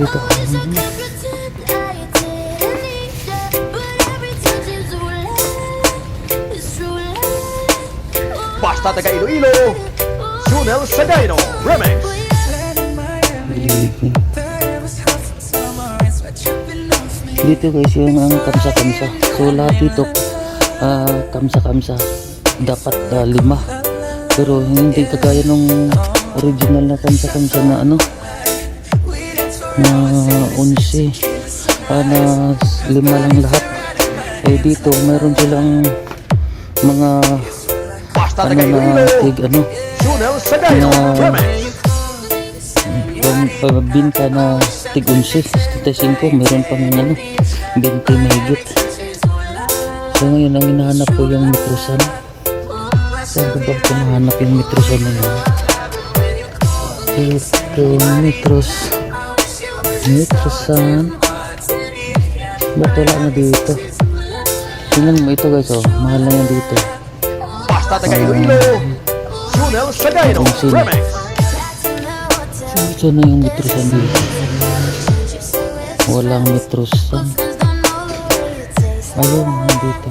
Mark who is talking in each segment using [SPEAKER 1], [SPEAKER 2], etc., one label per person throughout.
[SPEAKER 1] dito.
[SPEAKER 2] Basta taga Iloilo, Sunel Sagayno Remix.
[SPEAKER 1] Dito guys yung ang kamsa-kamsa. So lahat dito kamsa-kamsa. Dapat 5. Pero hindi kagaya nung original na kamsa-kamsa na ano na 11 na 5 lang lahat. Eh dito mayroon silang mga
[SPEAKER 2] Basta
[SPEAKER 1] ano
[SPEAKER 2] taga
[SPEAKER 1] na
[SPEAKER 2] Iloilo,
[SPEAKER 1] tig ano
[SPEAKER 2] Sunel Sagayno
[SPEAKER 1] na
[SPEAKER 2] Remix.
[SPEAKER 1] binta na tig 11, 65, meron pang ano 20 na higit. So ngayon ang hinahanap ko yung Metrosan. Saan ko ba ito mahanap yung Metrosan na yun? Ito Metrosan. Ba't wala na dito? Tingnan mo ito guys, oh, mahal na yan dito.
[SPEAKER 2] Basta taga Iloilo, Sunel Sagayno Remix.
[SPEAKER 1] Ito na yung Metrosan dito. Walang Metrosan. Ayun, nandito.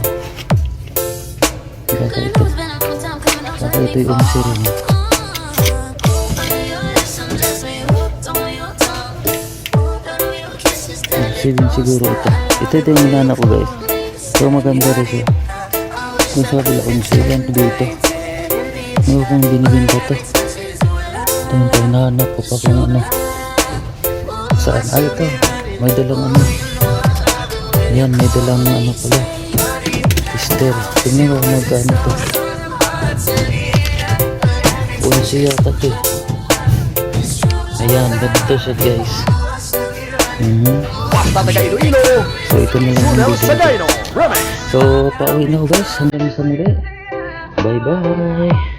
[SPEAKER 1] Baka ito. Baka ito yung rin. Siguro ito. Ito yung hinana ko guys. So maganda rin siya. Kung sabi lang silang dito. Ngayon kung binibinta ito. Ito yung hinahanap ko pa kung ano. Saan? Ay ito. May dalang ano. Yan, may dalang ano pala. Tester. Tingnan ko kung magkano ito. Unsi yata ito. Ayan, ganito siya guys.
[SPEAKER 2] Basta taga Iloilo,
[SPEAKER 1] So ito na lang ang
[SPEAKER 2] Sunel
[SPEAKER 1] video.
[SPEAKER 2] Sagayno Remix.
[SPEAKER 1] So pauwi na ako guys. Hanggang sa muli. Bye bye.